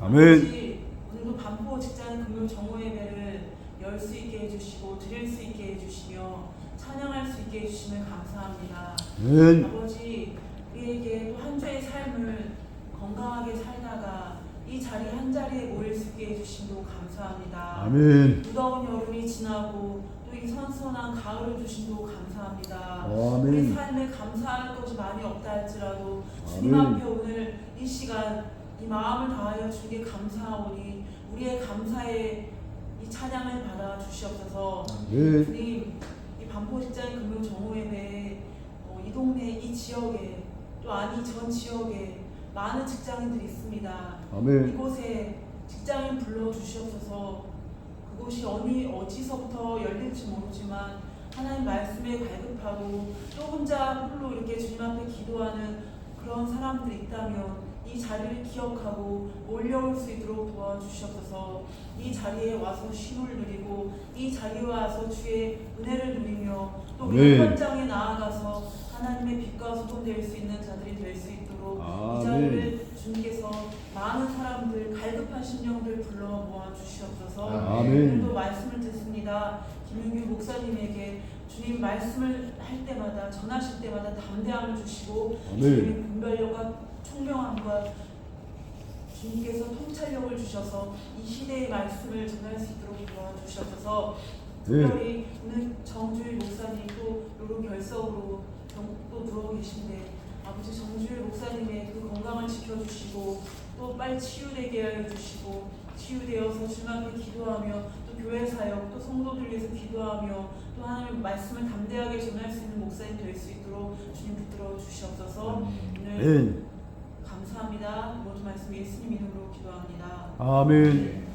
아버지, 오늘도 반포 직장 금요 정오 예배를 열 수 있게 해주시고 드릴 수 있게 해주시며 찬양할 수 있게 해주시면 감사합니다. 아버지, 우리에게 또 한 주의 삶을 건강하게 살다가 이 자리 한 자리에 모일 수 있게 해주심도 감사합니다. 아멘. 무더운 여름이 지나고 또 이 선선한 가을을 주심도 감사합니다. 아멘. 우리 삶에 감사할 것이 많이 없다 할지라도 주님 아멘. 앞에 오늘 이 시간 이 마음을 다하여 주께 감사하오니 우리의 감사의 이 찬양을 받아 주시옵소서. 아멘. 주님, 이 반포 직장 금요 정오 예배 이 동네 이 지역에 또 아니 전 지역에 많은 직장인들이 있습니다. 아멘. 이곳에 직장인 불러 주시옵소서. 그곳이 어디서부터 열릴지 모르지만 하나님 말씀에 갈급하고 또 혼자 홀로 이렇게 주님 앞에 기도하는 그런 사람들이 있다면 이 자리를 기억하고 몰려올 수 있도록 도와주시옵소서. 이 자리에 와서 쉼을 누리고 이 자리에 와서 주의 은혜를 누리며 또 우리 현장에 나아가서 하나님의 빛과 소금 될 수 있는 자들이 될 수 있도록 이 자리를 주님께서 많은 사람들 갈급한 심령들 불러 모아 주시옵소서. 오늘도 말씀을 듣습니다. 김윤규 목사님에게 주님 말씀을 할 때마다 전하실 때마다 담대함을 주시고 주님의 분별력과 총명함과 주님께서 통찰력을 주셔서 이 시대의 말씀을 전할 수 있도록 도와주셔서 특별히 오늘 정주일 목사님 또 요런 결석으로 또 들어오고 계신데 아버지 정주일 목사님의 그 건강을 지켜주시고 또 빨리 치유되게 하여 주시고 치유되어서 주님 앞에 기도하며 또 교회 사역 또 성도들 위해서 기도하며 또 하나님 말씀을 담대하게 전할 수 있는 목사님 될 수 있도록 주님 붙들어 주시옵소서. 오늘 감사합니다. 모든 말씀 예수님 이름으로 기도합니다. 아멘.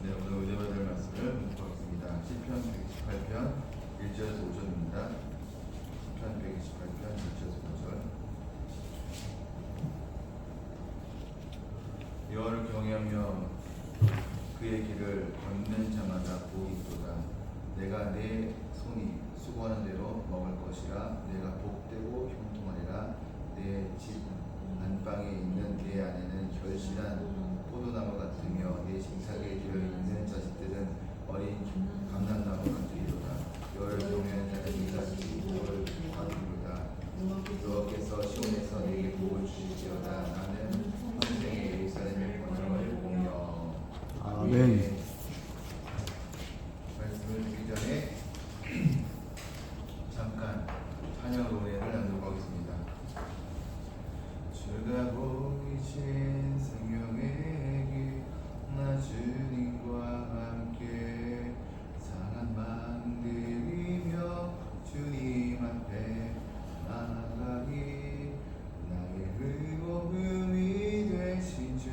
네, 오늘 은혜 받을 말씀을 묵상하겠습니다. 시편 128편 1절에서 5절입니다. 시편 128편 1절에서 5절. 여호와를 경외하며 그의 길을 걷는 자마다 복이도다. 내가 내 손이 수고하는 대로 먹을 것이라. 내가 복되고 형통하리라. 내 집 안방에 있는 내 아내는 결실한 포도나무 같으며 내 식탁에 되어 있는 자식들은 어린 감람나무 같으리로다. 여호와를 경외하는 자는 이같이 복을 받으리로다. 여호와께서 시온에서 내게 복을 주시리로다. 나는 평생에 예루살렘의 번영을 보며. 아멘. 말씀을 듣기 전에 잠깐 찬양 노래를 나누고 하겠습니다. 주가 보이신 생명의 길, 나 주님과 함께 상한 마음 들이며 주님 앞에 나아가리. 나의 의로움이 되신 주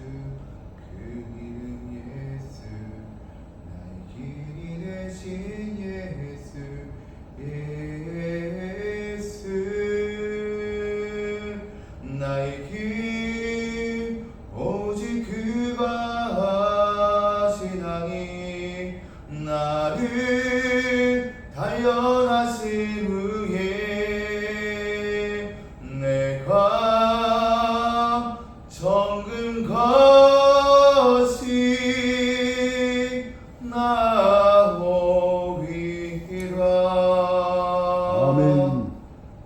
그 이름 예수. 나의 길이 되신 예수. 예수. 나의 길 오직 그가 하시나니. 나를 단련하신 후에 내가 정금 것이 나오리라. 아멘.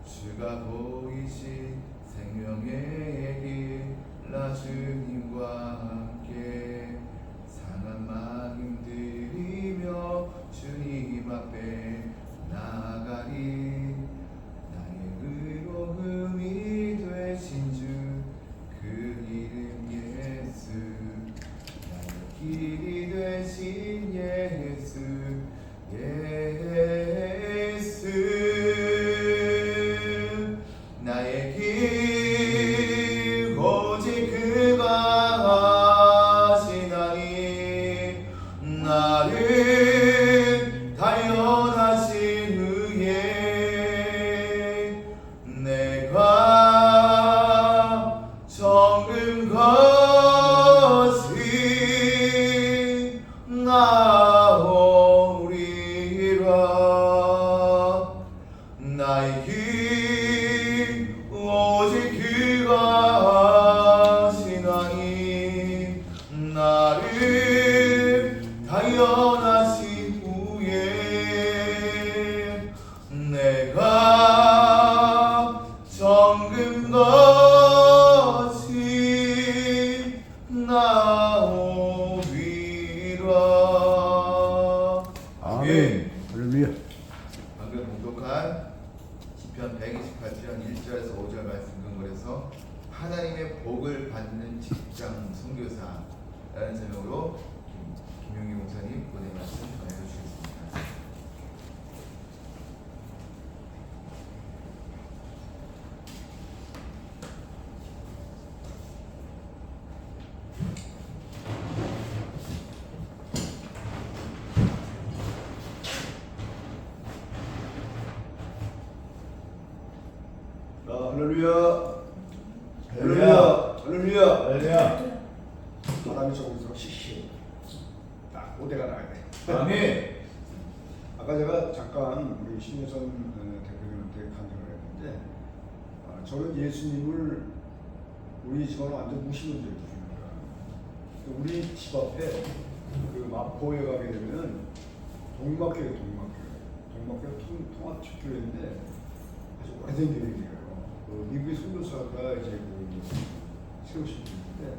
주가 보이신 생명의 길, 나 주님과 함께 상한 마음 들이며 주님 앞에 나아가리. 나의 의로움이 되신 주 그 이름 예수. 나의 길이 되신 예수. 예수. 나의 길 오직 그가 하시나니. 나를 단련하신 후에 내가 정금 것이 나오 아멘. 할렐루야. 방금 공독한 시편 128편 1절에서 5절 말씀 근거해서 하나님의 복을 받는 직장 선교사라는 제목으로 김용희 목사님 은혜 말씀 전해 주시겠습니다. 할렐루야. 할렐루야. 할렐루야. 할렐루야. 바람이 조금씩 시시. 딱 오대가 나야 돼. 아멘. 아까 제가 잠깐 우리 신혜선 대표님한테 간증을 했는데, 저는 예수님을 우리 집안은 완전 무시는 적이 있습니다. 우리 집 앞에 그 마포에 가게 되면 동막교회, 동막교회 통합축교회인데 아주 오래된 교회예요. 그 미국의 선교사가 이제 세우신 분인데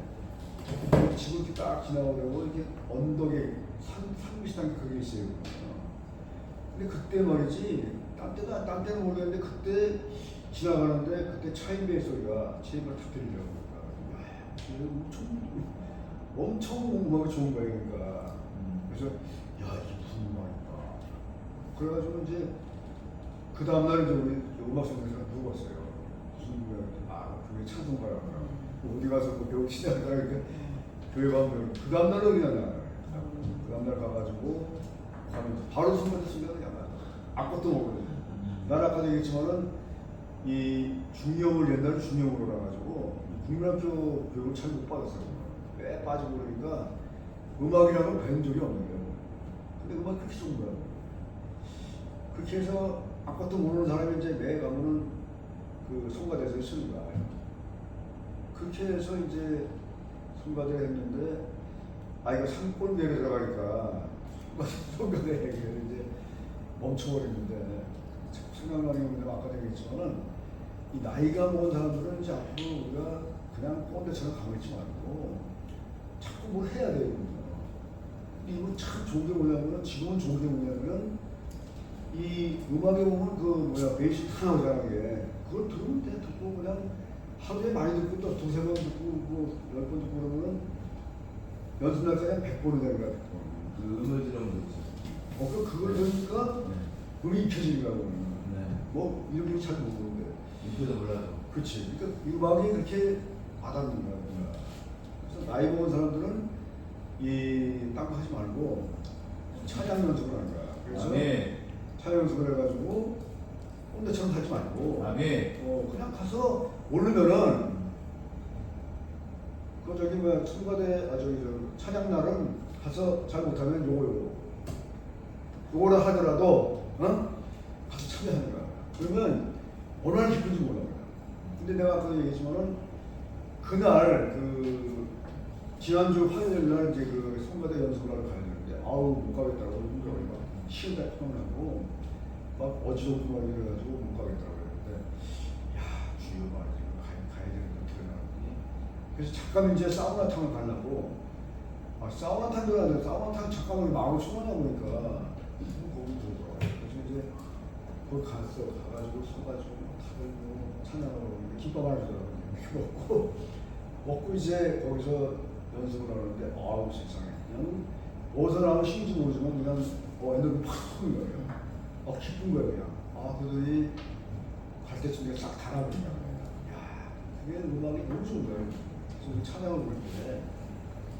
집을 이렇게 딱 지나오려고 이렇게 언덕에 산미시당 그게 있어요. 근데 그때 말이지 딴 때는 모르겠는데 그때 지나가는데 그때 차인배 소리가 차인배를 탁 들리더라고요. 엄청 음악이 좋은 거예요. 그러니까 그래서 야 이게 무슨 음악이다. 그래가지고 이제 그 다음날 이제 우리 음악 선생님한테 물어봤어요. 무슨 음악이야? 그게 찬송가라고. 어디 가서 그 배우 시작하다가 이렇게 교회 가면 그 다음날은 그냥 그 다음날 가가지고 가면 바로 선물했으면 그냥 아무것도 모르거든요. 난 아까도 얘기했지만은 이 중용을 옛날에 중용으로 나가지고 국민학교 교육을 잘 못 받았어요. 매 빠지고 그러니까 음악이라는 건 배운 적이 없는 거예요. 근데 음악이 그렇게 좋은 거예요. 그렇게 해서 아무것도 모르는 사람이 이제 매 가면은 그 성가대에서 쓰는 거야. 그렇게 해서 이제 성가대를 했는데 이거 산골교회에 들어가니까 성가대 얘기를 이제 멈춰버리는데 생각나는 게 없는데 아까 얘기했지만은 이 나이가 먹은 사람들은 이제 앞으로 우리가 그냥 꼰대처럼 가만히 있지 말고 자꾸 뭘 해야 되거든요. 이거 참 좋은 게 뭐냐면은 지금은 좋은 게 뭐냐면 이 음악에 보면 베이스 다 나오잖아요. 그걸 들으면 돼. 듣고 그냥 하루에 많이 듣고 또 두세 번 듣고 10번 듣고 그러면은 연습 날짜에 100번이 되는 거야. 그 음을 들으면 되지. 그걸 들으니까 음이 익혀지는 거야. 네. 뭐 이런 거 잘 모르는데. 이표도 몰라도. 그렇지. 그러니까 이 음악이 그렇게 와닿는 거야. 그래서 나이 먹은 사람들은 딴거 하지 말고 찬양 연습을 하는 거야. 그래서 찬양 연습을 해가지고 꼰대처럼 하지 말고 그냥 가서 오르면은 성가대 찬양 날은 가서 잘 못하면 요거를 하더라도 가서 참여하는 거야. 그러면 얼마나 기쁜지 몰라. 근데 내가 아까 얘기했지만은 그날 지난주 화요일 날 이제 성가대 연습을 하러 가야 되는데 못 가겠다고 힘들어요. 쉬우다 피곤하고 막 어지럽고 막 이래가지고 못 가겠다고 그랬는데 주여 말이지 가야 되는데 어떻게 나왔니? 그래서 잠깐 이제 사우나탕을 가려고 사우나탕도 가는데 사우나탕 잠깐만 마음을 충만하고 보니까 거기 들어가. 그래서 이제 거기 가가지고 서가지고 다들 찬양하고 김밥 하나 주더라고요. 먹고 이제 거기서 연습을 하는데 세상에 그냥 어디서 나온 신인지 모르지만 그냥 에너지 팍 쏘는 거예요. 기쁜 거예요 그냥. 그들이 갈 때쯤 내가 싹 달아버린 거예요. 그게 음악이 너무 좋은 거예요. 그래서 찬양을 부를 때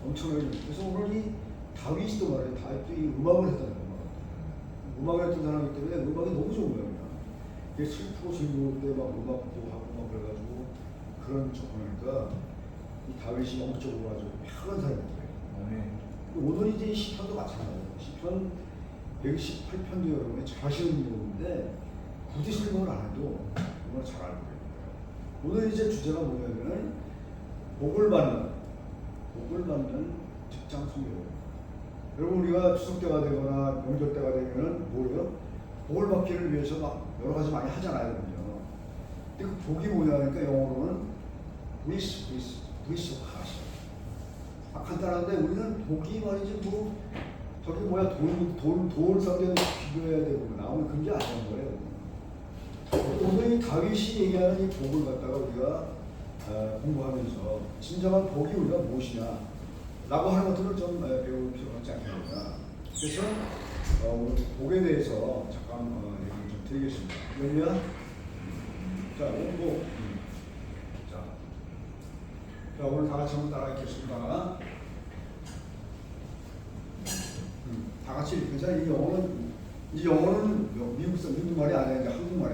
엄청나게. 그래서 오늘 이 다윗도 말이에요. 다윗도 이 음악을 했다는 거예요. 음악을 했던 사람이기 때문에 음악이 너무 좋은 거예요. 그냥. 슬프고 즐거울 때 막 음악도 하고 막 그래가지고 그런 척하니까 이 다윗이 영적으로 아주 편한 사람이에요. 오늘 이제 시편도 마찬가지예요. 시편 118편도 여러분이 잘 아시는 내용인데 굳이 설명을 안 해도 정말 잘 알고 계세요. 오늘 이제 주제가 뭐냐면은 복을 받는 직장 선교. 여러분 우리가 추석 때가 되거나 명절 때가 되면은 뭐예요? 복을 받기를 위해서 막 여러 가지 많이 하잖아요. 근데 그 복이 뭐냐니까 영어로는 wish. 간단한데 우리는 복이 말이지 저기 뭐야 돌 성경 비교해야 되고 나오면 그런 게 아닌 거예요. 오늘 이 다윗이 얘기하는 이 복을 갖다가 우리가 공부하면서 진정한 복이 우리가 무엇이냐 라고 하는 것들을 좀 배울 필요가 있지 않겠습니까? 그래서 오늘 복에 대해서 잠깐 얘기를 좀 드리겠습니다. 그러면 자 오늘 자 오늘 다 같이 한번 따라 읽겠습니다. 다 같이 읽자. 이 영어는 미국 말이 아니라 이제 한국말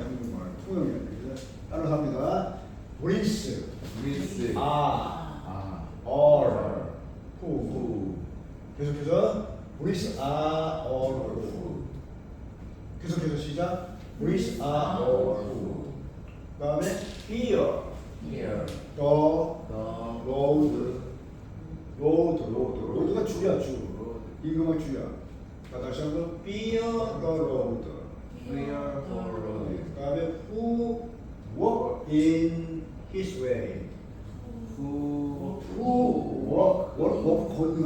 통용이에요. 그래서 따라서 합니다. 브리스 all who 계속해서 브리스 all who 계속해서 시작 브리스 all who 그다음에 fear the road가 줄이야 줄 이거만 줄이야. 다시 한번 fear the road 그다음에 who walk in his way who walk 걷는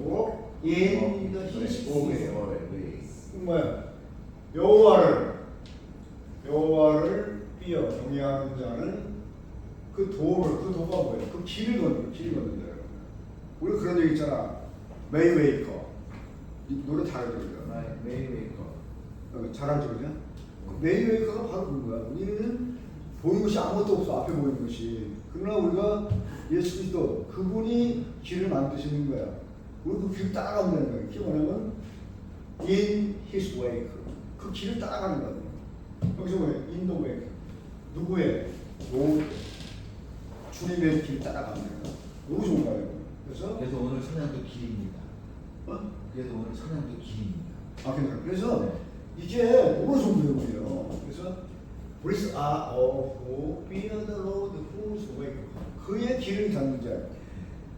walk in the his way 뭐야 여호와를 fear 경외하는 자는 그 도가 뭐예요? 그 길을 걷는 자예요. 우리 그런 얘기 있잖아. 메이웨이커 노래 잘하죠, 우리가. 메이웨이커. 잘하죠, 그죠? 메이웨이커가 바로 그거야. 우리는 보이는 것이 아무것도 없어, 앞에 보이는 것이. 그러나 우리가 예수 그리스도 그분이 길을 만드시는 거야. 우리 그 길을 따라가면 되는 거야. 이게 뭐냐면 in his way 그 길을 따라가는 거야. 여기서 뭐예요? in the way 누구의? 주님의 길을 따라가는 거야. 너무 좋은 거예요. 그래서 오늘 찬양도 길입니다. 그래서 오늘 찬양도 길입니다. 괜찮아요. 그래서 이게 너무 좋은 내용이에요. 그래서 Blessed are all who fear the Lord, whose way 그의 길을 걷는 자,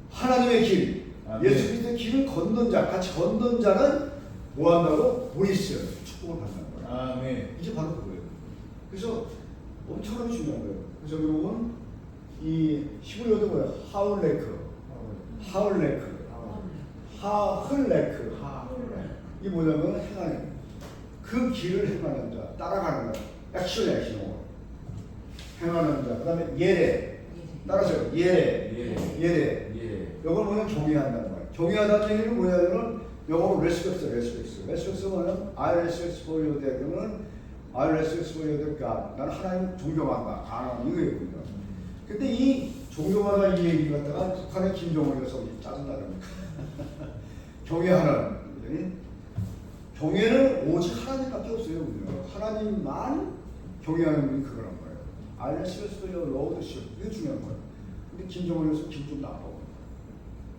하나님의 길, 예수 그리스도의 길을 걷는 자, 같이 걷는 자는 뭐 한다고? 브리스 축복을 받는 거예요. 아멘. 이게 바로 그거예요. 그래서 엄청나게 중요한 거예요. 그래서 여러분 이 히브리어도 뭐야? 하울레크. 이 뭐냐면 행하는 그 길을 행하는 자, 따라가는 자, 액션 행하는 자. 그다음에 예레 따라서요. 예레. 이걸 뭐냐면 경외한다는 거예요. 경외한다는 얘기는 뭐냐면 영어로 respect 뭐냐면 I respect for your dad. 그러면 I respect for your God. 나는 하나님 존경한다. 하나님 이거였군요. 근데 이 존경하다 이 얘기 갖다가 북한의 김정은에서 짜증나는 거예요. 경외는 오직 하나님밖에 없어요. 하나님만 경외하는 분이 그거란 거예요. I respect for your lordship. 이게 중요한 거예요. 근데 김정은에서 기분 좀 나빠.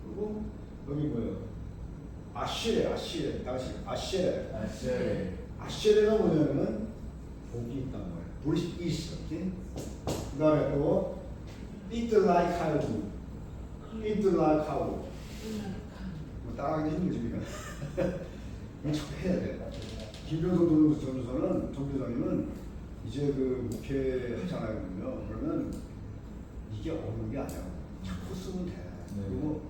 그리고 여기 뭐예요? 아시레가 뭐냐면 복이 있단 말이에요. 불이 있어. 그 다음에 또 eat like cow. 뭐 따라하기 힘들지 우리가. 이거 자꾸 해야 돼. 김병선 전도사님은 이제 그 목회하잖아요. 그러면 이게 어려운 게 아니야. 자꾸 쓰면 돼. 그리고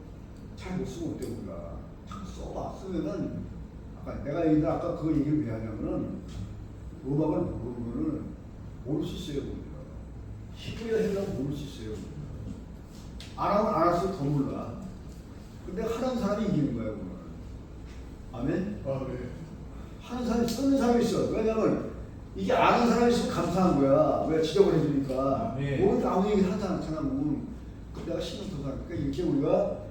잘 못 쓰면 어때 우리가. 자꾸 써봐. 쓰면은 내가 아까 그 얘기를 왜 하냐면은 음악을 모르면은 모를 수 있어요. 히브리어 해라고 모를 수 있어요. 안 하면 안 할수록 더 몰라. 근데 하는 사람이 이기는 거예요. 아멘? 하는 사람이 쓰는 사람이 있어. 왜냐면 이게 아는 사람이 있으면 감사한 거야. 왜 지저분해지니까. 오늘 아무 얘기 하지 않잖아. 내가 신경 써서 하니까 이렇게 우리가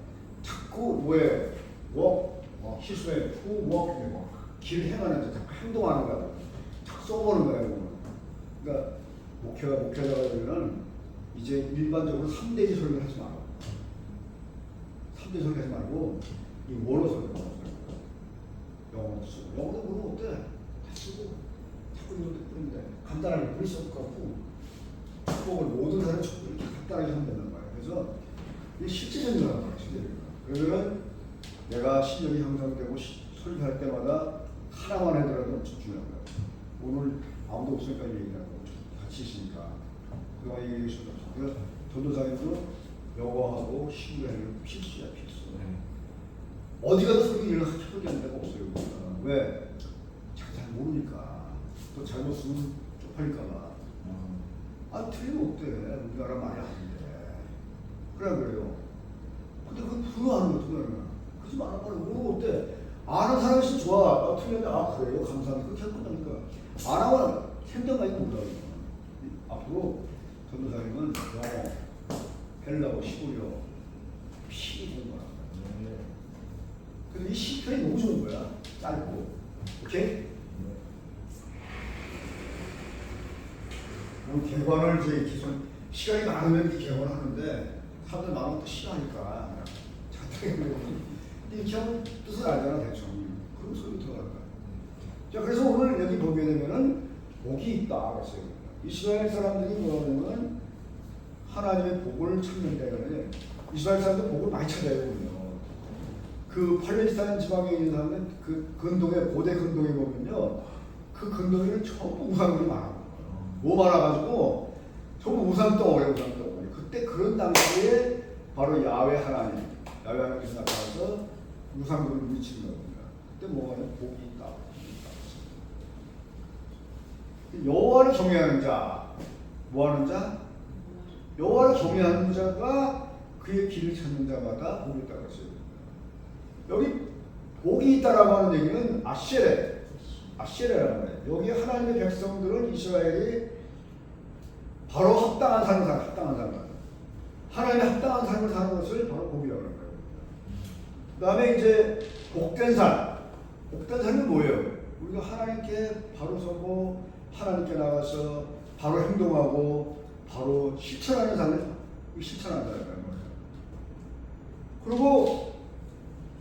자꾸 뭐예요? 실수해. 길 행하는 자, 자꾸 행동하는 거야. 자꾸 써보는 거야. 그러니까 목회자가 되면 이제 일반적으로 3대지 소리를 하지 말고 3대 소리 하지 말고 이 원어 소리 영어도 쓰고 영어도 모르면 어때? 다 쓰고 자꾸 이런 데 뿌리는데 간단하게 뿌릴 수 없을 것 같고 축복을 모든 사람이 이렇게 간단하게 하면 된단 말이야. 그래서 이게 실제적인 거란 말이야. 그러면 내가 실력이 향상되고 설교할 때마다 하나만 하더라도 엄청 중요한 거야. 오늘 아무도 없으니까 얘기하고 같이 있으니까 그동안 얘기해 주셨죠. 그래서 전도사님도 영어하고 신구하는 필수야 필수. 어디 가서 그렇게 일을 해보겠는 데가 없어요. 왜? 잘 모르니까. 또 잘못 쓰면 쪽팔릴까봐. 아, 틀리면 어때? 우리나라 말이 아닌데. 그래요. 근데 그건 분노하는 거야, 분노하는. 그러지 말아봐요. 모르면 어때? 아는 사람이 있으면 좋아. 아, 틀렸네. 아, 그래요? 감사합니다. 그렇게 할 거니까. 안 하면 생각나지 못하고. 앞으로 전도사님은 영어, 헬라어, 시골이요. 필히 공부하는 거야. 그래서 이 시편이 너무 좋은 거야. 짧고. 오케이? 오늘 개관을 이제 계속 시간이 많으면 이 개관을 하는데 사람들 마음은 또 싫어하니까 자타게 이렇게 하면 뜻을 알잖아 대충. 그런 소리 들어갈 거야. 자, 그래서 오늘 여기 보게 되면은 복이 있다 그랬어요. 이스라엘 사람들이 뭐냐면 하나님의 복을 찾는다 그러네. 이스라엘 사람들 복을 많이 찾아요. 그 팔레스타인 지방에 있는 사람은 그 근동에 고대 근동에 보면요, 그 근동에는 전부 우상들이 많아요. 뭐 많아가지고 전부 우상 덩어리, 우상 덩어리. 그때 그런 당시에 바로 야훼 하나님께서 나타나서 우상들을 물리치는 겁니다. 그때 뭐가 복이 있다. 여호와를 경외하는 자, 뭐하는 자? 여호와를 경외하는 자가 그의 길을 찾는 자마다 복이 있다고 했어요. 여기 복이 있다라고 하는 얘기는 아쉐레라는 거예요. 여기 하나님의 백성들은 이스라엘이 바로 합당한 삶을 사는, 합당한 삶을 사는, 하나님의 합당한 삶을 사는 것을 바로 복이라고 하는 거예요. 그 다음에 이제 복된 삶. 복된 삶은 뭐예요? 우리가 하나님께 바로 서고 하나님께 나가서 바로 행동하고 바로 실천하는 삶을 실천한다는 거예요. 그리고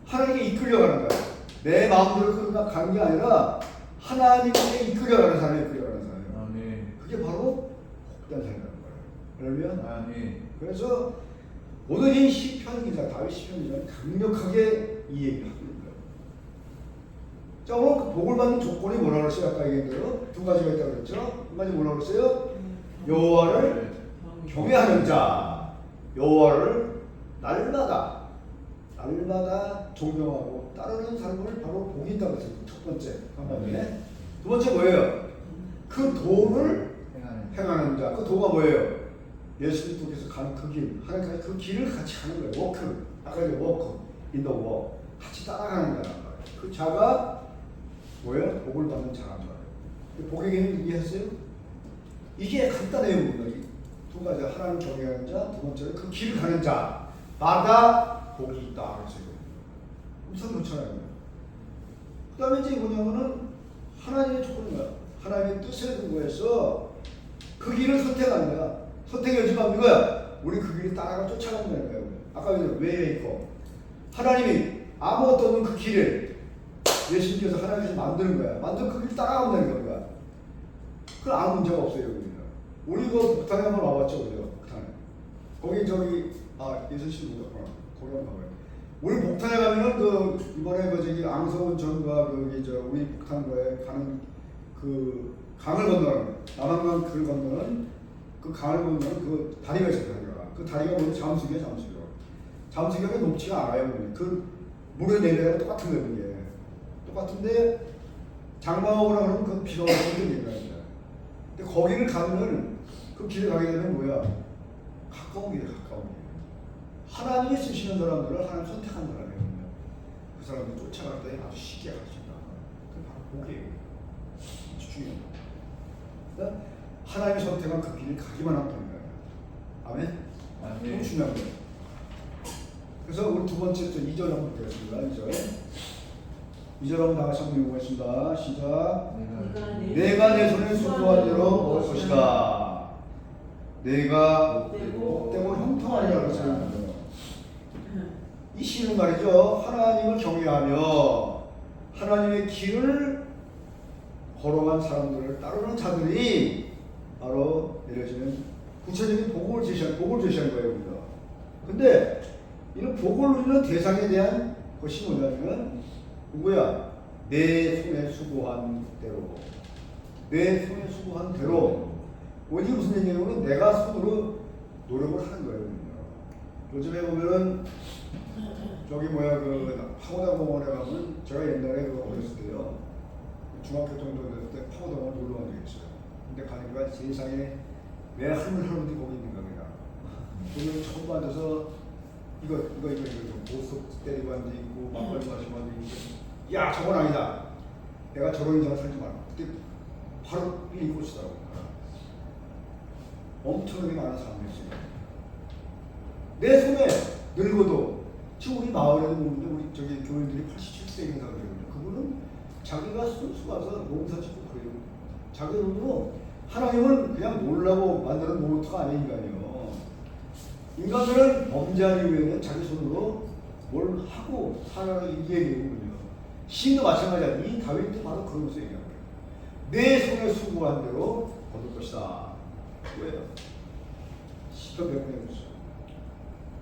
하나님께 이끌려가는 거예요. 내 마음대로 가는 게 아니라 하나님께 이끌려가는 삶에 이끌려가는 삶이에요. 아멘. 그게 바로 복된 삶이라는 거예요. 그러면 아멘. 그래서 오늘 이 시편 기자, 다윗 시편 기자는 강력하게 이 얘기를 하고 있는 거예요. 자, 오늘 그 복을 받는 조건이 뭐라고 그랬어요? 아까 얘기한 대로 두 가지가 있다고 그랬죠? 한 가지 뭐라고 그랬어요? 여호와를 경외하는 자, 여호와를 날마다 존경하고 따르는 삶을 바로 복이 있다고 했어요. 첫 번째 한 번에. 두 번째 뭐예요? 그 도를 행하는 자. 그 도가 뭐예요? 예수님께서 가는 그 길, 하나님까지 그 길을 같이 가는 거예요. 워크. 아까 이제 워크, 인더 워크. 같이 따라가는 자란 말이에요. 그 자가 뭐예요? 복을 받는 자란 말이에요. 복의 개념 이해했어요? 이게 간단해요. 두 가지. 하나님 경외하는 자, 두 번째는 그 길을 가는 자마다 복이 있다. 그랬어요. 우선 그렇잖아요. 그 다음에 이제 뭐냐면은 하나님의 조건인 거야. 하나님의 뜻에 근거해서 그 길을 선택하는 거야. 선택의 여지가 이거야. 우리 그 길을 따라가 쫓아가는 거야. 아까 웨이메이커. 하나님이 아무것도 없는 그 길을 예수님께서 하나님께서 만드는 거야. 만든 그 길을 따라가면 거야. 그건 아무 문제가 없어요. 우리 그 북한에 한번 와봤죠, 그죠? 북한에. 거기 예수님 오셨구나. 거기 한번 가봐요. 우리 북한에 가면은 그 이번에 그 저기 앙서운 전과 우리 북한거에 가는 그 강을 건너는 남한강 그 건너는 그 강을 건너는 그 다리가 있어요. 그 다리가 뭐냐? 잠수교야. 잠수교가 높지가 않아요. 그 물의 내려가 똑같은 거예요. 이게 똑같은데 장마오라 그러면 그 비가 오는 얘기입니다. 근데 거기를 가면은 그 길을 가게 되면 뭐야? 가까운 길이야. 가까운 길. 하나님이 쓰시는 사람들을 하나님 선택한 사람이에요. 그 사람들 쫓아갈 때 아주 쉽게 갈 수 있다. 그게 바로 복이에요. 중요한 거. 그러니까 하나님이 선택한 그 길을 가기만 하면 되는 거예요. 아멘? 너무 중요한 거예요. 그래서 우리 두 번째 2절 한번 보겠습니다. 2절 한번 다 같이 한번 읽어보겠습니다. 시작. 내가 내 손에 수고한 대로 먹을 것이다. 내가 복되고 형통하리라 그랬어요. 이 시는 말이죠. 하나님을 경외하며 하나님의 길을 걸어간 사람들을 따르는 자들이 바로 내려지는 구체적인 복을 제시한 거예요. 근데 이런 복을 누리는 대상에 대한 것이 뭐냐면 누구야? 내 손에 수고한 대로. 내 손에 수고한 대로. 이게 무슨 얘기냐면 내가 손으로 노력을 하는 거예요. 요즘에 보면은 저기 뭐야 그 파고다공원에 가면 제가 옛날에 그 어렸을 때요 중학교 정도 됐을 때 파고다공원 놀러 간 적이 있어요. 근데 가니까 세상에 왜 할머니들이 거기 있는가 그냥. 거기 처음 앉아서 이거 보석 때리고 앉아 있고 막걸리 마시고 앉아 있고 야 저건 아니다. 내가 저런 인상을 살지 말고 그때 바로 이 곳이더라고. 엄청나게 많은 사람들이 있어요. 내 손에 늙어도 지금 우리 마을에도 보는데 우리 저기 교인들이 87세인 사람들이거든요. 그분은 자기가 수고해서 농사 짓고 그래요. 자기 돈으로 하나님은 그냥 놀라고 만드는 모토가 아닌 인간이에요. 인간들은 범죄한 이후에는 자기 손으로 뭘 하고 살아가는 이게 되거든요. 시인도 마찬가지야. 이 다윗도 바로 그런 것을 얘기하는 거예요. 내 손에 수고한 대로 거둘 것이다. 왜요? 시편 100편에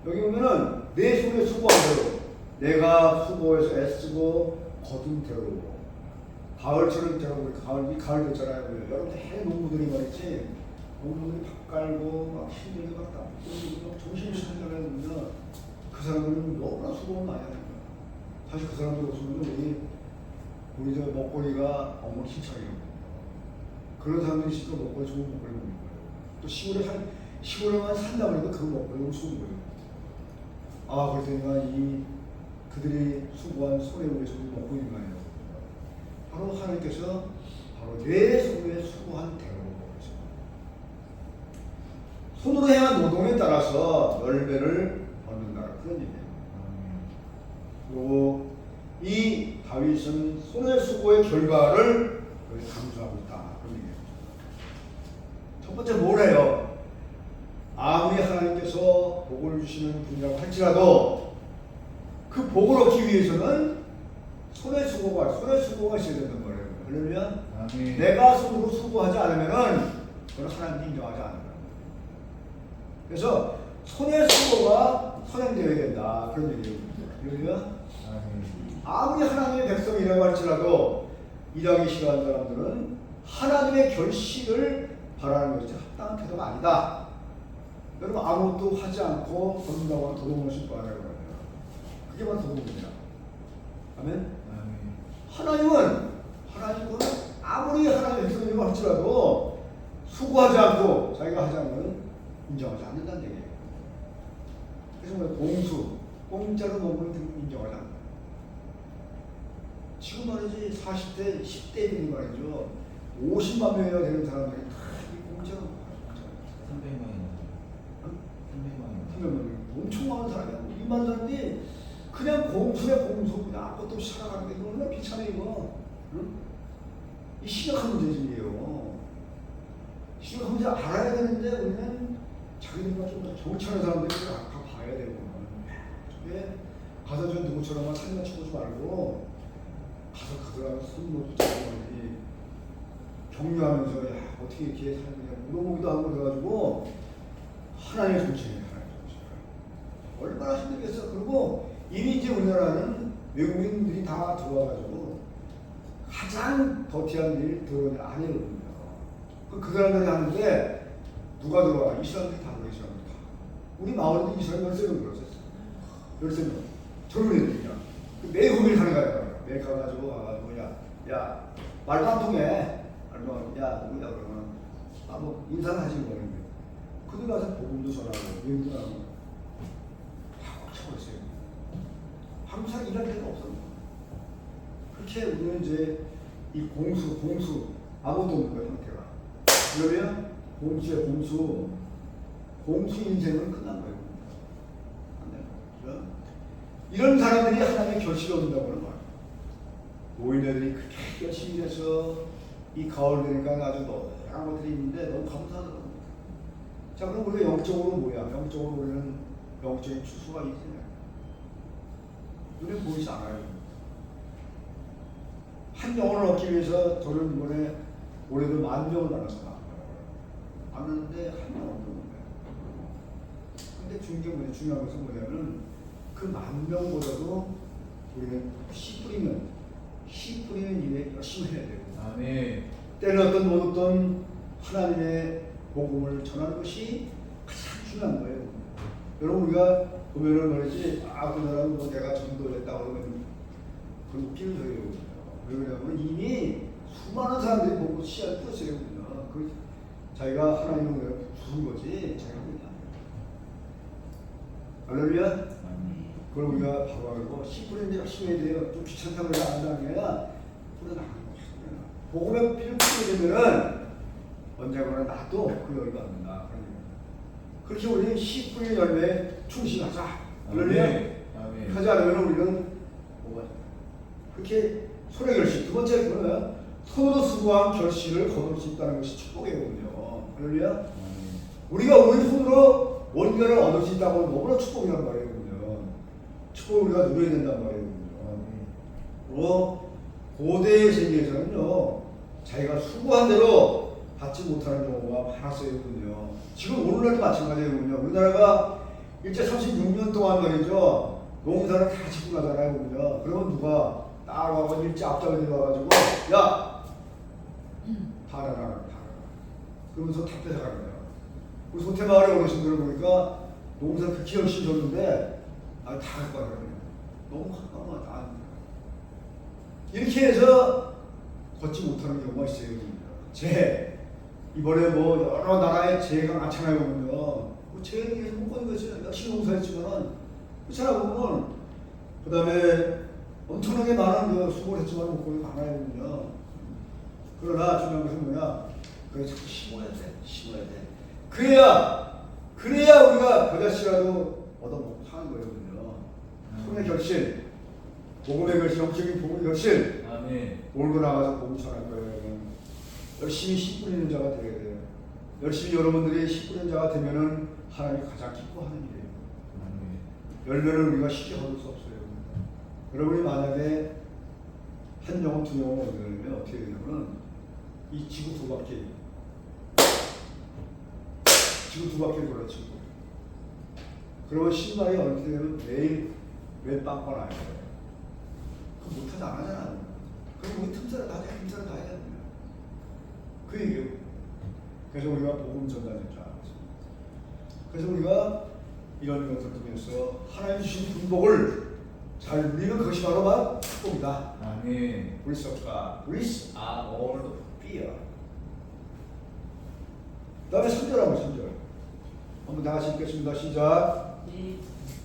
여기 보면은 내 손에 수고한 대로 내가 수고해서 애쓰고 거둔 대로 가을처럼 제가 우리 가을 됐잖아요. 여러분 해 농부들이 말이지 농부들이 밥 깔고 막 힘들게 막 땀 흘리고 막 정신이 차리잖아요. 그 사람들은 너무나 수고를 많이 하니까 사실 그 사람들 없으면 우리 저 먹거리가 엉망진창이에요. 그런 사람들이 실컷 먹거리 좋은 먹거리 먹는 거예요. 또 시골에만 산다 그러니까 그 먹거리가 좋은 거예요. 아 그러니까 그들이 수고한 손에 우리 저기 먹고 있는 거예요. 바로 하나님께서 바로 내 손에 수고한 대로 먹어야죠. 손으로 행한 노동에 따라서 열매를 얻는다 그런 얘기예요. 그리고 이 다윗은 손의 수고의 결과를 강조하고 있다 그런 얘기예요. 첫 번째 뭐래요? 아무리 하나님께서 복을 주시는 분이라고 할지라도 그 복을 얻기 위해서는 손의 수고가 있어야 된단 말이에요. 그러면 아멘. 내가 손으로 수고하지 않으면은 그건 하나님이 인정하지 않는 거예요. 그래서 손의 수고가 선행되어야 된다 그런 얘기예요. 그러면 아무리 하나님의 백성이라고 할지라도 일하기 싫어하는 사람들은 하나님의 결실을 바라는 것이 합당한 태도가 아니다. 여러분 아무것도 하지 않고 걷는다고 하면 도둑을 신고 하라고 합니다. 그게 바로 도둑입니다. 아멘? 하나님은 아무리 하나님의 백성이라고 할지라도 수고하지 않고 자기가 하지 않으면 인정하지 않는다는 얘기예요. 그래서 뭐 공짜로 먹으면 인정하지 않는다. 지금 말이지 40대, 10대들이 말이죠. 50만 명이나 되는 사람들이 다 공짜로 먹어요. 300만 엄청 많은 사람이야. 2만 사람들이 그냥 공수야 공수 그냥 아무것도 없이 살아가는 게 얼마나 비참해 이거. 응? 이 심각한 문제지요. 심각한 문제 알아야 되는데 우리는 자기들과 좀 더 정치하는 사람들이 다 봐야 되고 저게 가서 전 누구처럼 사진만 찍어주지 말고 가서 그들하고 손 놓고 잡아야지 격려하면서 야 어떻게 이렇게 살느냐 물어보기도 하고 그래가지고 하나님의 정치예요. 얼마나 힘들겠어. 그리고 이미 이제 우리나라는 외국인들이 다 들어와가지고 가장 더티한 일 들어오는 일 안 해거든요. 그 사람들이 하는데 누가 들어와? 이 사람들이 다 들어와. 이 사람들이 다. 우리 마을에도 이 사람이 13명 들어왔어요. 13명. 젊은 애들이야. 매일 하는 거야. 매일 가가지고 야 말도 안 통해. 야 누구냐 그러면 뭐 인사는 하지 뭐. 그들 가서 복음도 전하고 여행도 하고 다 쳐버렸어요. 한국 사람 일할 데가 없어. 그렇게 우리는 이제 이 공수 아무것도 없는 거야 형태가. 그러면 공수 인생은 끝난 거예요. 이런 사람들이 하나님의 결실을 얻는다고 하는 거야. 노인네들이 그렇게 열심히 해서 이 가을 되니까 아주 다양한 것들이 있는데 너무 감사하더라고요. 자 그럼 우리가 영적으로 뭐야? 영적으로 우리는 영적인 추수가 있어요. 눈에 보이지 않아요. 한 영혼을 얻기 위해서 저는 이번에 올해도 10,000명을 만났어요. 만났는데 한 명 없는 거예요. 근데 중요한 것은 뭐냐면 그 10,000명보다도 우리는 씨 뿌리는 일에 열심히 해야 돼요. 아멘. 때는 어떤 못 어떤 하나님의 복음을 전하는 것이 가장 중요한 거예요. 여러분 우리가 보면은 말이지 그 사람은 뭐 내가 전도했다 그러면 그런 웃기는 소리거든요. 왜 그러냐면 이미 수많은 사람들이 보고 씨앗을 뿌렸어요. 그 자기가 하나님을 주는 거지 자기가 그냥 할렐루야. 그걸 우리가 바로 알고 씨 뿌리는데 열심히 해야 돼요. 좀 귀찮다고 해서 안 하는 게 아니라 뿌려나가는 거예요. 복음의 피를 뿌리게 되면은 언젠가는 나도 그 열매가 된다. 그렇게 우리는 씨 뿌리는 열매에 충실하자. 할렐루야. 아멘. 하지 않으면 우리는 뭐가 그렇게 손의 결실. 두 번째는 뭐예요? 손으로 수고한 결실을 거둘 수 있다는 것이 축복이거든요. 할렐루야. 우리가 우리 손으로 원결을 얻을 수 있다고 하면 너무나 축복이란 말이거든요. 축복을 우리가 누려야 된단 말이거든요. 고대의 세계에서는요, 자기가 수고한 대로 받지 못하는 경우가 많았어요. 지금 오늘날도 마찬가지거든요. 우리나라가 일제 36년 동안 말이죠, 농사를 다 짓고 가잖아요. 그러면 누가 따라가고 일제 앞장에 들어가가지고, 야! 팔아라. 그러면서 다 뺏어가는 거예요. 그 소태마을의 어르신들을 보니까 농사 극히 열심히 줬는데, 다 갖고 가는 거예요. 너무 가까워. 이렇게 해서 걷지 못하는 경우가 있어요. 이번에 뭐 여러 나라의 재해가 많잖아요. 재해에 못 걷는 것이 역시 농사했지만은 그렇잖아 보면 그 다음에 엄청나게 많은 그 수고를 했지만 목걸이 많아요. 그러나 중요한 것은 뭐냐? 그걸 자꾸 심어야 돼. 그래야 우리가 버젓이라도 얻어먹고 사는 거예요. 손의 결실, 복음의 결실, 영적인 복음의 결실. 아멘. 몰고 나가서 복음 전할 거예요. 열심히 씨 뿌리는 자가 되게 돼요. 열심히 여러분들이 씨 뿌리는 자가 되면은 하나님이 가장 기뻐하는 일이에요. 열매를 우리가 쉽게 얻을 수 없어요. 여러분이 만약에 한 영혼, 두 영혼 얻으려면 어떻게 되냐면 이 지구 두 바퀴 돌아치고 그러면 신발이 어떻게 되면 매일 빵꾸 나요. 그거 못하지 안 하잖아. 그럼 우리 틈새를 다 해야 됩니다. 그 얘기예요. 그래서 우리가 복음 전달자. 그래서 우리가 이런 것을 통해서 하나님 주신 분복을 잘 누리는 것이 바로 축복이다. 아멘. Bless of God. Bless are all fear. 그 다음에 3절하고 3절. 한번 다 같이 읽겠습니다. 시작.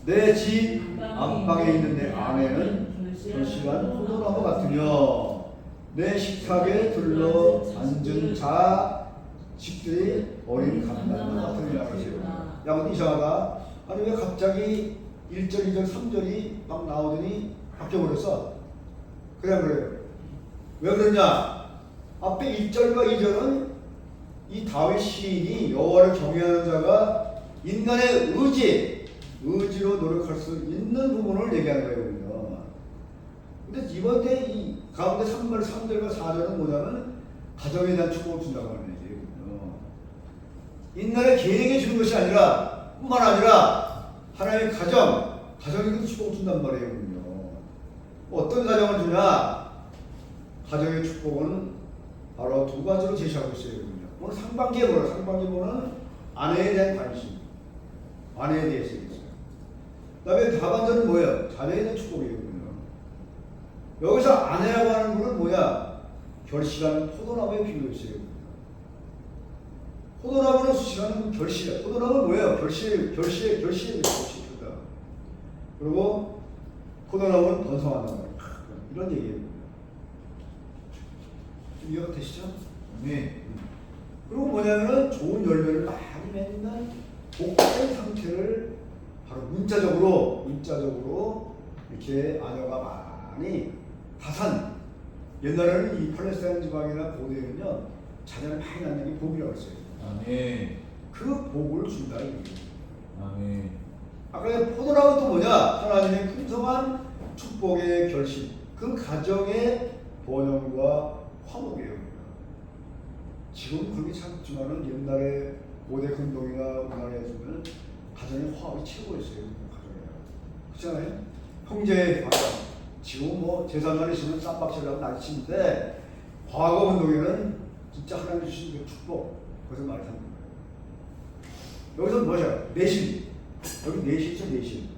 내 집 안방에 있는 내 아내는 결실한 포도나무 같으며 내 식탁에 둘러 앉은 집들이 어린 감람나무 같으리라 하세요. 야, 근데 이상하다. 아니 왜 갑자기 1절, 2절, 3절이 막 나오더니 바뀌어버렸어? 그래요. 왜 그러냐? 앞에 1절과 2절은 이 다윗 시인이 여호와를 경외하는 자가 인간의 의지로 노력할 수 있는 부분을 얘기하는 거예요. 근데 이번에 이 가운데 3절과 4절은 뭐냐면 가정에 대한 축복을 준다고 하는 얘기예요. 인간의 개인에게 주는 것이 아니라 뿐만 아니라 하나님의 가정에게도 축복을 준단 말이에요. 어떤 가정을 주냐? 가정의 축복은 바로 두 가지로 제시하고 있어요. 오늘 상반기에 상반기보는 아내에 대한 관심, 아내에 대해서 있어요. 그 다음에 하반절은 뭐예요? 자녀에 대한 축복이에요. 여기서 아내라고 하는 분은 뭐야? 결실하는 포도나무에 비유했어요. 포도나무는 수식하는 결실이야. 포도나무는 뭐예요? 결실입니다. 그리고 포도나무는 번성한다 말이에요. 이런 얘기예요. 좀 이해가 되시죠? 네. 그리고 뭐냐면은 좋은 열매를 많이 맺는 복된 상태를 바로 문자적으로 이렇게 아내가 많이 다산. 옛날에는 이 팔레스타인 지방이나 고대에는요 자녀를 많이 낳는 게 복이라고 했어요. 아멘. 그 복을 준다는 얘기예요. 아멘. 아까 포도나무는 또 뭐냐? 하나님의 풍성한 축복의 결실, 그 가정의 번영과 화목이에요. 지금 그렇게 참지만은 옛날에 고대 근동이나 우리나라에 보면 가정의 화합이 최고였어요. 그렇잖아요. 형제의 화합. 지금 뭐 제사날 있으면 쌈박질하고 난치인데 과거 운동에는 진짜 하나님 주신 그 축복 그것을 많이 담는 거예요. 여기서 뭐죠? 내심 여기 내신이죠, 내신.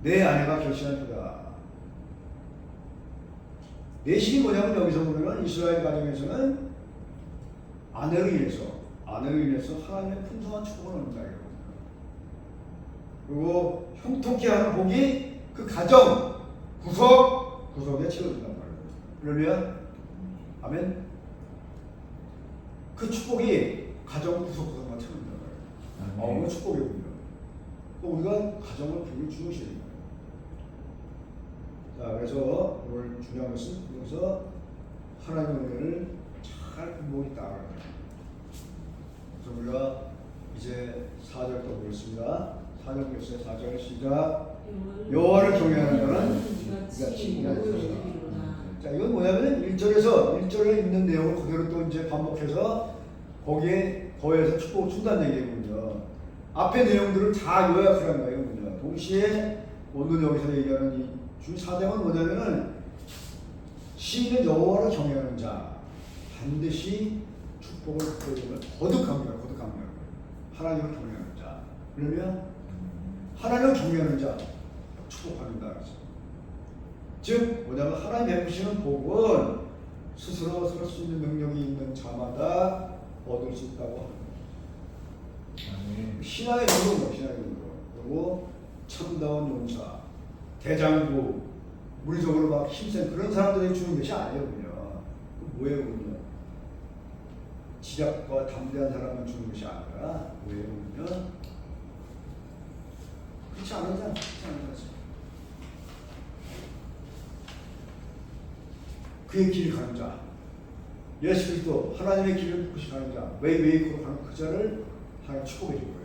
내 아내가 결심한 거다. 내신이 뭐냐면 여기서 보면 이스라엘 가정에서는 아내로 인해서 하나님의 풍성한 축복을 얻는다. 그리고 형통케 하는 복이 그 가정 구석구석에 채워진단 말이에요. 그러면 아멘. 그 축복이 가정 구석구석만 채워진단 말이에요. 어느 축복이군요. 우리가 가정을 굉장히 중요시해야 됩니다. 자, 그래서 오늘 중요한 것은 그래서 하나님의 은혜를 잘 공부했다. 그래서 우리가 이제 4절 또 보겠습니다. 4절 보겠어요. 4절 시작. 여호와를 경외하는 자는 네가 친구가 되리라. 자, 이건 뭐냐면 1절에 있는 내용을 그대로 또 이제 반복해서 거기에 더해서 축복을 준다는 얘기군요. 앞의 내용들을 다 요약하는 거예요. 동시에 오늘 여기서 얘기하는 이 주 4장은 뭐냐면은 시인은 여호와를 경외하는 자 반드시 축복을 받게 되면 거듭합니다. 하나님을 경외하는 자. 그러면 하나님을 경외하는 자 축복받는다. 즉 뭐냐면 하나님 베푸시는 복은 스스로 설 수 있는 능력이 있는 자마다 얻을 수 있다고 합니다. 신앙의 능력, 그리고 참다운 용사, 대장부, 물리적으로 막 힘센 그런 사람들이 주는 것이 아니에요. 뭐예요? 지략과 담대한 사람은 주는 것이 아니라 뭐예요? 그렇지 않은 자, 그의 길을 가는 자, 예수 그리스도 하나님의 길을 묻고 가는 자, 웨이웨이로 가는 그 자를 하나님 축복해 줄 거예요.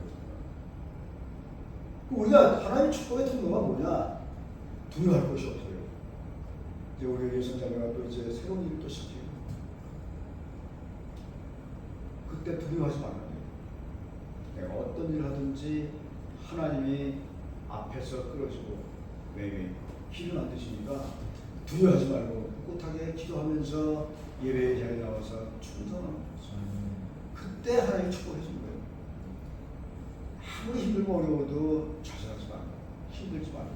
우리가 하나님 축복의 통로가 뭐냐? 두려워할 것이 없어요. 이제 우리 예선자매가 또 이제 새로운 일을 또 시작해요. 그때 두려워하지 말아야 돼요. 내가 어떤 일을 하든지 하나님이 앞에서 끌어주고 왜 길을 안 드시니까 두려워하지 말고 꿋꿋하게 기도하면서 예배의 자리에 나와서 충성하는 거죠. 그때 하나님이 축복해 주는 거예요. 아무리 힘들고 어려워도 좌절하지 말고 힘들지 말고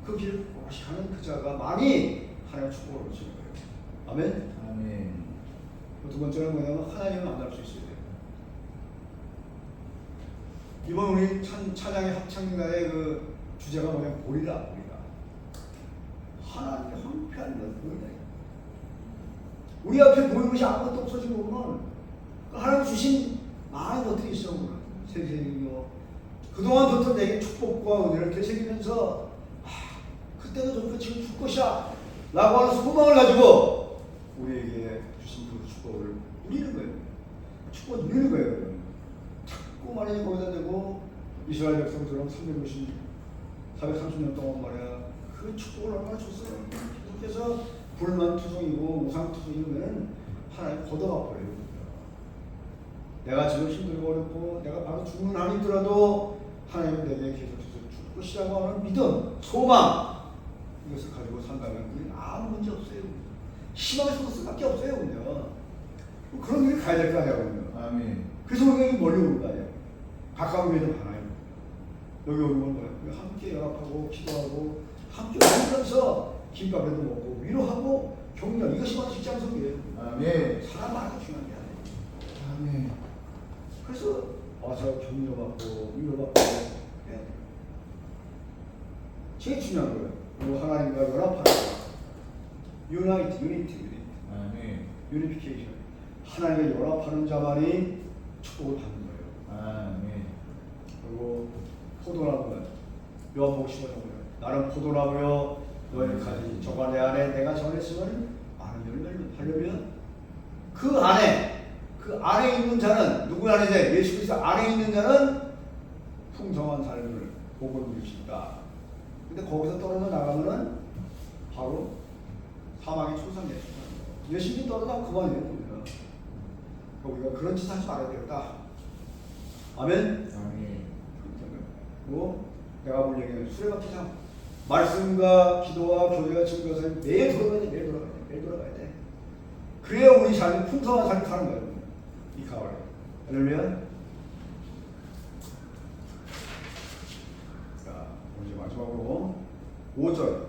그 길을 오롯이 가는 그 자가 많이 하나님의 축복을 얻으시는 거예요. 아멘? 아멘. 두 번째는 뭐냐면 하나님을 만날 수 있어야 돼요. 이번 우리 찬양의 합창가의 그 주제가 뭐냐면 보리라. 하나님의 황폐한 것 보이다. 우리 앞에 보이는 것이 아무것도 없어진 거구나. 하나님 주신 많은 것들이 있어. 세상이요. 그동안 줬던 내게 축복과 은혜를 되새기면서 그때도 좋고 지금 줄 것이야 라고 하는 소망을 가지고 우리에게 주신 그 축복을 누리는 거예요. 축복을 누리는 거예요. 자꾸 말이 거기다 대고 이스라엘 백성처럼 430년 동안 말이야 그 축복을 얼마나 줬어요. 계속해서 불만투성이고 우상투성이면 하나님 걷어가버려요. 내가 지금 힘들고 어렵고 내가 바로 죽는 한이 있더라도 하나님은 내게 계속해서 줄 것이라고 하는 믿음, 소망 이것을 가지고 산다면 우리는 아무 문제 없어요. 희망을 쏟을 수밖에 없어요. 그런 길을 가야 될 거 아니에요. 아멘. 그래서 우리가 여기 멀리 오는 거 아니에요. 가까운 교회도 많아요. 여기 오는 건 뭐예요? 함께 연합하고 기도하고 함께 오면서 김밥에도 먹고 위로하고 격려 이것이 바로 직장 속이에요. 아멘. 사람 많이 중요한 게 아니에요. 아멘. 그래서 와서 격려받고 위로받고 해야 돼요. 제일 중요한 거예요. 그리고 하나님과 연합하는 거. 유니티. 아멘. 유니피케이션. 하나님과 연합하는 자만이 축복을 받는 거예요. 아멘. 그리고 포도나무는 요한복음 15장 나는 포도나무여 너희 가지 저가 내 안에 내가 전했으면 많은 열매를 하려면 그 안에 있는 자는 누구 안에 예수 그리스도 안에 있는 자는 풍성한 삶을 복을 누릴 수 있다. 근데 거기서 떨어져 나가면은 바로 사망의 초상이에요. 열심히 떨어져나면 그만이에요. 우리가 그런 짓 하지 말아야 되겠다. 아멘? 아멘. 그리고 내가 볼 얘기는 수레바퀴장 말씀과 기도와 교제가 증거해서 매일 돌아가야 돼. 그래야 우리 삶이 풍성한 삶을 사는 거예요. 이 가을에. 그러면 마지막으로 5절.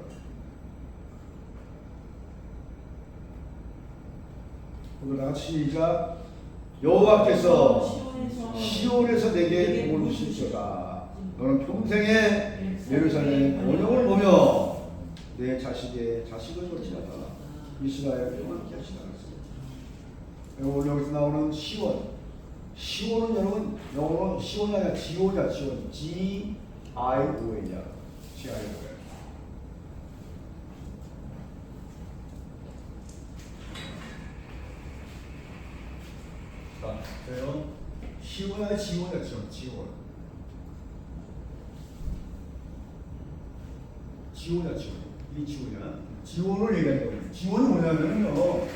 오늘 다 같이 시작. 여호와께서 시온에서 내게 복을 주실지어다. 너는 평생에 예루살렘 번영을 보며 내 자식의 자식을 거치하다. 이스라엘 평안케 하시다. 오늘 여기서 나오는 시온. 시온은 여러분 영어로 시온이 아니라 지오냐. 지온. G-I-O-N이야. G-I-O-N. 자, 그래요. 시온이야 지오냐. 지온. 지오냐. 이 지오냐. 지온을 얘기하는 거예요. 지온이 뭐냐면요.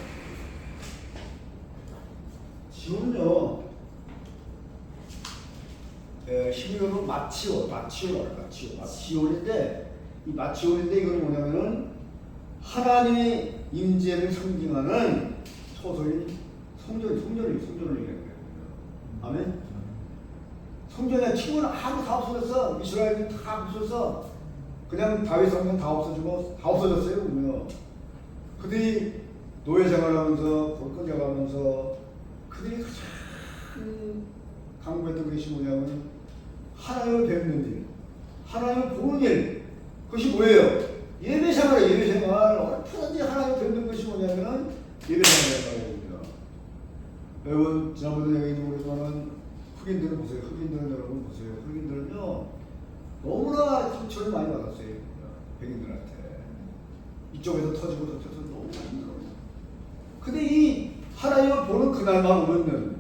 지온은요. 히브리어로 마치온인데 이 마치온인데 이건 뭐냐면은 하나님의 임재를 상징하는 초소인 성전을 얘기하는 거예요. 아멘. 성전에 친구는 아무 다 없어졌어. 이스라엘이 다 없어졌어. 그냥 다윗 성전 다 없어지고 다 없어졌어요. 보면 그들이 노예 생활하면서 불끈 가면서 그들이 가장 강구했던 것이 뭐냐면 하나님을 뵙는 일, 하나님을 보는 일. 그것이 뭐예요? 예배 생활이에요. 예배 생활. 얼마든지 하나님을 뵙는 것이 뭐냐면은 예배 생활이라는 겁니다. 여러분 지난번에 얘기도 모르지만은 흑인들은 보세요. 흑인들은 여러분 보세요. 흑인들은요 너무나 상처를 많이 받았어요. 백인들한테. 이쪽에서 터지고 저쪽에서 너무 많이 힘들어요. 근데 이 하나님을 보는 그날만 오는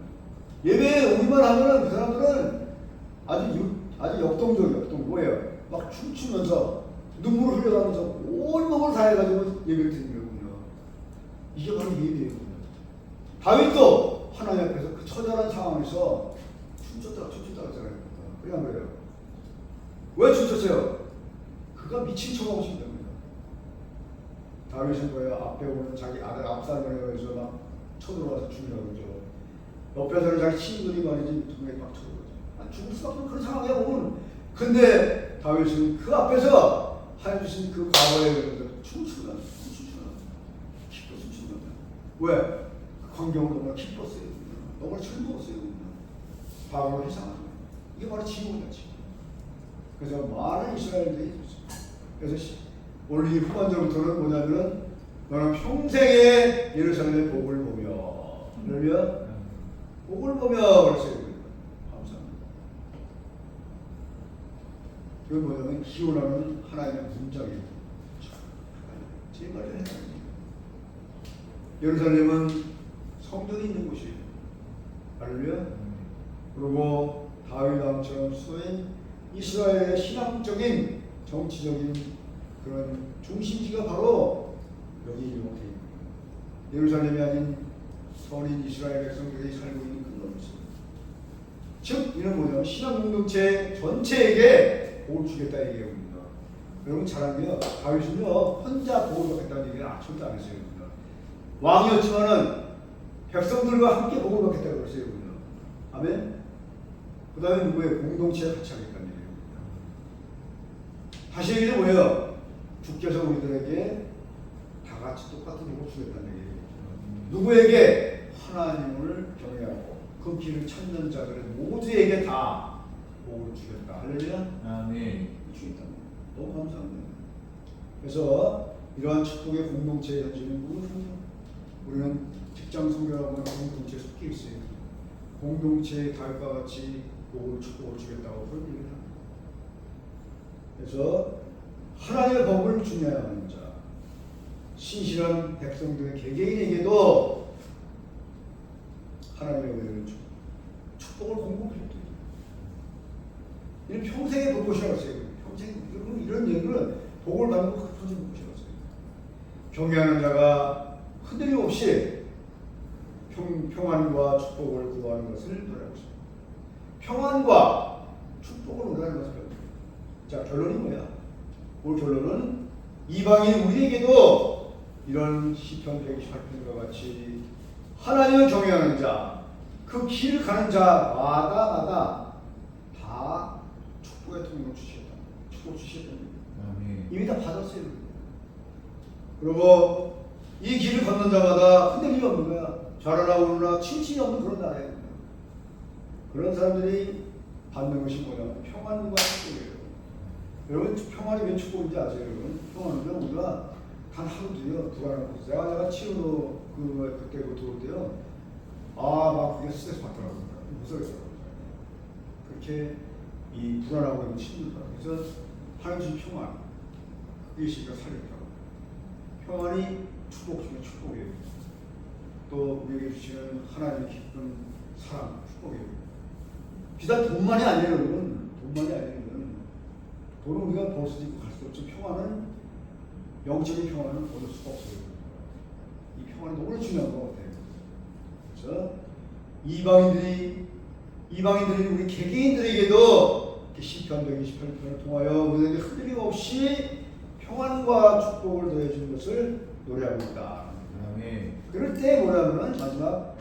예배에 오기만 하면은 그 사람들은 아주 역동적이에요. 뭐예요? 막 춤추면서 눈물을 흘려가면서 온 몸을 다해가지고 예배를 드리는 거군요. 이게 바로 예배예요. 다윗도 하나님 앞에서 그 처절한 상황에서 춤췄다고 했잖아요. 그냥 그래요. 왜 춤췄어요? 그가 미친 척하고 싶은 겁니다. 다윗은 뭐예요? 앞에 오는 자기 아들 압살론에 의해서 막 쳐들어와서 죽이라고 그러죠. 옆에서는 자기 친구들이 말이지 등에 막 쳐들어오죠. 죽을 수밖에 없는 그런 상황이야 보면. 근데 다윗은 그 앞에서 하나님 주신 그 과거에 춤추는 거야. 기뻐 춤추는 거야. 왜? 그 광경을 너무나 기뻤어요. 너무나 즐거웠어요. 과거를 회상하는 거야. 이게 바로 지옥이야. 지옥. 그래서 많은 이스라엘들이 있었어요. 그래서 오늘 이 후반절부터는 뭐냐면은 너는 평생에 예루살렘의 복을 보며 그러면 복을 보며 그랬어요. 감사합니다. 이건 뭐냐면 기호라는 하나님의 문장이에요. 제 말이 해당합니다. 예루살렘은 성전이 있는 곳이에요. 할렐루야. 그리고 다윗 왕처럼 수도인 이스라엘의 신앙적인 정치적인 그런 중심지가 바로 여기 이렇게 예루살렘이 아닌 선인 이스라엘 백성들이 살고 있는 그런 곳입니다. 즉 이는 뭐냐면 신앙 공동체 전체에게 복을 주겠다 얘기합니다. 여러분 잘 알게요. 다윗은요 혼자 복을 받겠다는 얘기를 절대 안 했어요. 왕이었지만은 백성들과 함께 복을 받겠다고 그랬어요. 아멘. 그 다음에 누구예요? 공동체에 같이 하겠다는 얘기입니다. 다시 얘기는 뭐예요? 주께서 우리들에게 다 같이 똑같은 복을 주겠다는 얘기예요. 누구에게? 하나님을 경외하고 그 길을 찾는 자들의 모두에게 다 복을 주겠다. 할렐루야. 아멘. 주겠다. 너무 감사합니다. 그래서 이러한 축복의 공동체의 현실은 우리는 직장 성교라고 하는 공동체에 속해 있어요. 공동체의 달과 같이 복을 축복을 주겠다고 그런 얘기를 합니다. 그래서 하나님의 복을 주냐야 하는 자, 신실한 백성들의 개개인에게도 하나님의 은혜를 주고 축복을 공급했대요. 이는 평생의 복이라고 했어요. 평생 이런 얘기는 복을 받는 거 평생 복이라고 했어요. 경외하는 자가 흔들림 없이 평안과 축복을 구하는 것을 노래하고 있습니다. 평안과 축복을 노래하는 것을 배웁니다. 자, 결론이 뭐야? 오늘 결론은 이방인 우리에게도 이런 시편 128편과 같이 하나님을 경외하는 자, 그 길을 가는 자마다 다 축복의 통로를 주시겠다. 축복 주시겠다. 아멘. 이미 다 받았어요. 그리고 이 길을 걷는 자마다 흔들림이 없는 거야. 좌로나 우로나 치우침이 없는 그런 나라예요. 그런 사람들이 받는 것이 뭐냐면 평안과 축복이에요. 여러분 평안이 왜 축복인지 아세요? 여러분 평안은 우리가 단 하루도요 불안한 곳. 내가 치유로 그때 들어올 때요. 막 그게 스트레스 받더라고요. 무서웠어요. 그렇게 이 불안하고 있는 친구들. 그래서 하나님 주신 평안. 그게 시가 살렸다고. 평안이 축복 중에 축복이에요. 또 우리에게 주시는 하나님의 기쁜 사랑, 축복이에요. 비단 돈만이 아니에요, 여러분. 돈만이 아니에요. 돈은 우리가 벌 수도 있고 갈 수도 없죠. 평안은, 영적인 평안은 얻을 수가 없어요. 이 평안이 너무 중요한 것 같아요. 그래서 이방인들이 우리 개개인들에게도 시편 128편을 통하여 우리에게 흔들림 없이 평안과 축복을 더해주는 것을 노래하고 있다. 아멘. 그럴 때 뭐라고는 마지막